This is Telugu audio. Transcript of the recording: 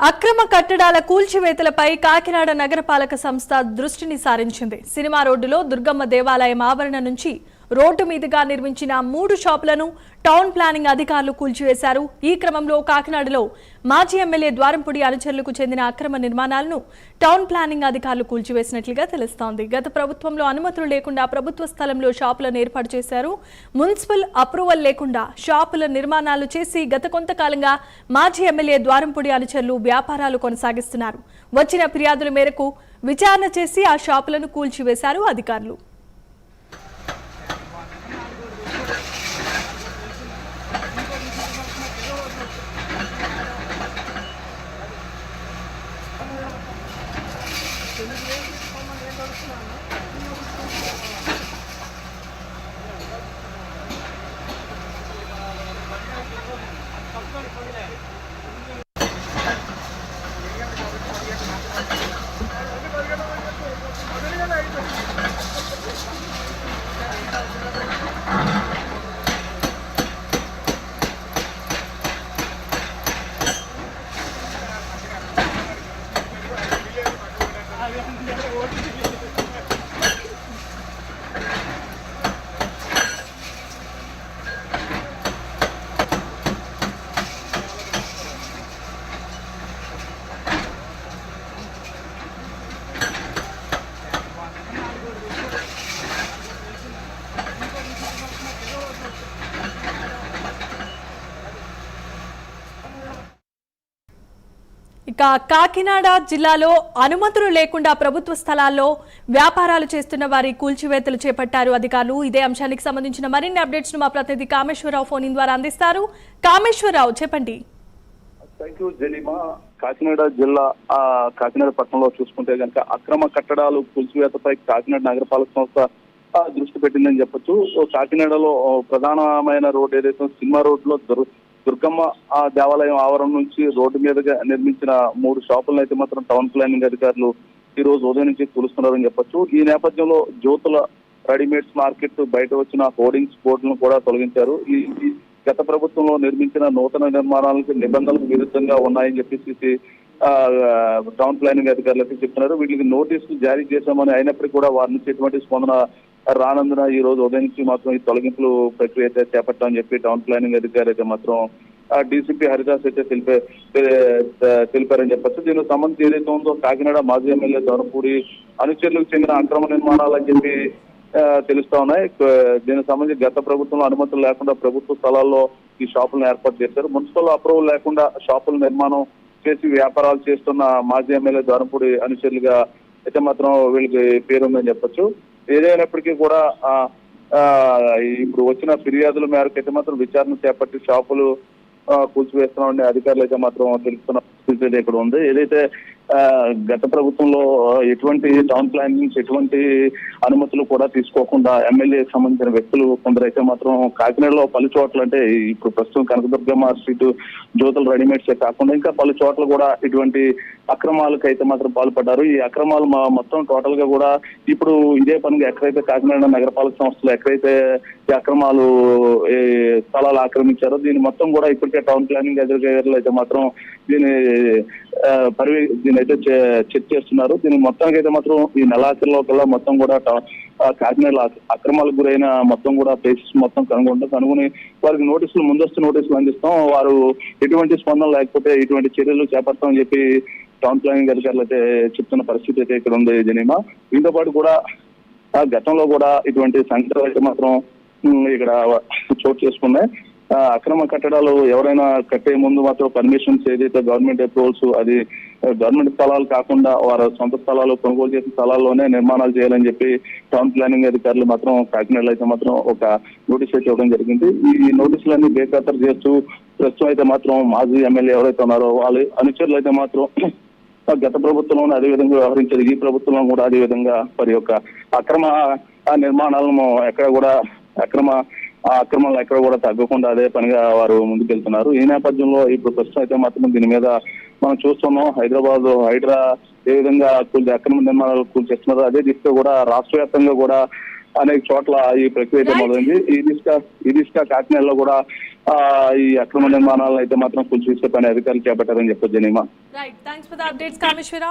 అక్రమ కట్టడాల కూల్చివేతలపై కాకినాడ నగరపాలక సంస్థ దృష్టిని సారించింది. సినిమా రోడ్డులో దుర్గమ్మ దేవాలయం ఆవరణ నుంచి రోడ్డు మీదుగా నిర్మించిన 3 షాపులను టౌన్ ప్లానింగ్ అధికారులు కూల్చివేశారు. ఈ క్రమంలో కాకినాడలో మాజీ ఎమ్మెల్యే ద్వారంపూడి అనుచరులకు చెందిన అక్రమ నిర్మాణాలను టౌన్ ప్లానింగ్ అధికారులు కూల్చివేసినట్లుగా తెలుస్తోంది. గత ప్రభుత్వంలో అనుమతులు లేకుండా ప్రభుత్వ స్థలంలో షాపులను ఏర్పాటు చేశారు. మున్సిపల్ అప్రూవల్ లేకుండా షాపుల నిర్మాణాలు చేసి గత కొంతకాలంగా మాజీ ఎమ్మెల్యే ద్వారంపూడి అనుచరులు వ్యాపారాలు కొనసాగిస్తున్నారు. వచ్చిన ఫిర్యాదుల మేరకు విచారణ చేసి ఆ షాపులను కూల్చివేశారు అధికారులు. ఇక కాకినాడ జిల్లాలో అనుమతులు లేకుండా ప్రభుత్వ స్థలాల్లో వ్యాపారాలు చేస్తున్న వారి కూల్చివేతలు చేపట్టారు అధికారులు. ఇదే అంశానికి సంబంధించిన మరిన్ని అప్డేట్స్ ను మా ప్రతినిధి కామేశ్వరరావు ఫోన్ ఇన్ ద్వారా అందిస్తారు. కామేశ్వరరావు, చెప్పండి. Thank you జలీమా. కాకినాడ జిల్లా కాకినాడ పట్టణంలో చూసుకుంటే కనుక అక్రమ కట్టడాలు కూల్చివేతపై కాకినాడ నగరపాలక సంస్థ దృష్టి పెట్టిందని చెప్పొచ్చు. కాకినాడలో ప్రధానమైన రోడ్డు ఏదైతే సినిమా రోడ్లో దుర్గమ్మ దేవాలయం ఆవరణ నుంచి రోడ్డు మీదుగా నిర్మించిన 3 షాపులను అయితే మాత్రం టౌన్ ప్లానింగ్ అధికారులు ఈ రోజు ఉదయం నుంచి కూలుస్తున్నారని చెప్పొచ్చు. ఈ నేపథ్యంలో జ్యోతుల రెడీమేడ్స్ మార్కెట్ బయట వచ్చిన హోర్డింగ్స్ బోర్డులను కూడా తొలగించారు. ఈ గత ప్రభుత్వంలో నిర్మించిన నూతన నిర్మాణాలకు నిబంధనలకు విరుద్ధంగా ఉన్నాయని చెప్పేసి టౌన్ ప్లానింగ్ అధికారులు అయితే చెప్తున్నారు. వీటికి నోటీసులు జారీ చేశామని అయినప్పటికీ కూడా వారి నుంచి ఎటువంటి స్పందన రానందున ఈ రోజు ఉదయం నుంచి మాత్రం ఈ తొలగింపులు ప్రక్రియ అయితే చేపట్టామని చెప్పి టౌన్ ప్లానింగ్ అధికారి అయితే మాత్రం డీసీపీ హరిదాస్ అయితే తెలిపారని చెప్పచ్చు. దీనికి సంబంధించి ఏదైతే ఉందో కాకినాడ మాజీ ఎమ్మెల్యే ద్వారంపూడి అనుచరులకు చెందిన అక్రమ నిర్మాణాలు అని చెప్పి తెలుస్తా ఉన్నాయి. దీనికి సంబంధించి గత ప్రభుత్వంలో అనుమతులు లేకుండా ప్రభుత్వ స్థలాల్లో ఈ షాపులను ఏర్పాటు చేశారు. మున్సిపల్ అప్రూవల్ లేకుండా షాపుల నిర్మాణం చేసి వ్యాపారాలు చేస్తున్న మాజీ ఎమ్మెల్యే ద్వారంపూడి అనుచరులుగా అయితే మాత్రం వీళ్ళకి పేరుందని చెప్పొచ్చు. ఏదైనప్పటికీ కూడా ఇప్పుడు వచ్చిన ఫిర్యాదుల మేరకు అయితే మాత్రం విచారణ చేపట్టి షాపులు కూల్చివేస్తున్నామని అధికారులు అయితే మాత్రం తెలుస్తున్న పరిస్థితి ఇక్కడ ఉంది. ఏదైతే గత ప్రభుత్వంలో ఎటువంటి టౌన్ ప్లానింగ్ ఎటువంటి అనుమతులు కూడా తీసుకోకుండా ఎమ్మెల్యేకి సంబంధించిన వ్యక్తులు కొందరైతే మాత్రం కాకినాడలో పలు చోట్ల అంటే ఇప్పుడు ప్రస్తుతం కనకదుర్గమ్మ స్ట్రీట్ జ్యోతుల రెడీమేడ్సే కాకుండా ఇంకా పలు చోట్ల కూడా ఇటువంటి అక్రమాలకు అయితే మాత్రం పాల్పడ్డారు. ఈ అక్రమాలు మొత్తం టోటల్ గా కూడా ఇప్పుడు ఇదే పనిగా ఎక్కడైతే కాకినాడ నగరపాలక సంస్థలు ఎక్కడైతే ఈ అక్రమాలు స్థలాలు ఆక్రమించారో దీన్ని మొత్తం కూడా ఇప్పటికే టౌన్ ప్లానింగ్ అధికారులు అయితే మాత్రం దీని అయితే చెక్ చేస్తున్నారు. దీని మొత్తానికి అయితే మాత్రం ఈ నెలాఖరులో కల్లా మొత్తం కూడా కాకినాడలో అక్రమాలకు గురైన మొత్తం కూడా ప్లేసెస్ మొత్తం కనుగొని వారికి ముందస్తు నోటీసులు అందిస్తాం. వారు ఎటువంటి స్పందన లేకపోతే ఇటువంటి చర్యలు చేపడతామని చెప్పి టౌన్ ప్లానింగ్ అధికారులు అయితే చెప్తున్న పరిస్థితి అయితే ఇక్కడ ఉంది జనీమా. దీంతో పాటు కూడా గతంలో కూడా ఇటువంటి సంఘటనలు అయితే మాత్రం ఇక్కడ చోటు చేసుకున్నాయి. అక్రమ కట్టడాలు ఎవరైనా కట్టే ముందు మాత్రం పర్మిషన్స్ ఏదైతే గవర్నమెంట్ అప్రూవల్స్ అది గవర్నమెంట్ స్థలాలు కాకుండా వారి సొంత స్థలాలు కొనుగోలు చేసిన స్థలాల్లోనే నిర్మాణాలు చేయాలని చెప్పి టౌన్ ప్లానింగ్ అధికారులు మాత్రం కాకినాడలో అయితే మాత్రం ఒక నోటీస్ అయితే ఇవ్వడం జరిగింది. ఈ నోటీసులన్నీ బేఖాతరు చేస్తూ ప్రస్తుతం అయితే మాత్రం మాజీ ఎమ్మెల్యే ఎవరైతే ఉన్నారో వాళ్ళ అనుచరులు అయితే మాత్రం గత ప్రభుత్వంలోనే అదే విధంగా వ్యవహరించారు. ఈ ప్రభుత్వంలో కూడా అదే విధంగా వారి యొక్క అక్రమ నిర్మాణాలను ఎక్కడ కూడా అక్రమాలు ఎక్కడ కూడా తగ్గకుండా అదే పనిగా వారు ముందుకెళ్తున్నారు. ఈ నేపథ్యంలో ఇప్పుడు ప్రస్తుతం అయితే మాత్రం దీని మీద మనం చూస్తున్నాం. హైడ్రా ఏ విధంగా అక్రమ నిర్మాణాలు కూల్చేస్తున్నారో అదే దిశగా కూడా రాష్ట్ర వ్యాప్తంగా కూడా అనేక చోట్ల ఈ ప్రక్రియ అయితే మొదలైంది. ఈ దిశగా కాకినాడలో కూడా ఈ అక్రమ నిర్మాణాలను అయితే మాత్రం కూల్చివేసే పని అధికారులు చేపట్టారని చెప్పొచ్చు జనీమా. Right, thanks for the updates Kameshwara.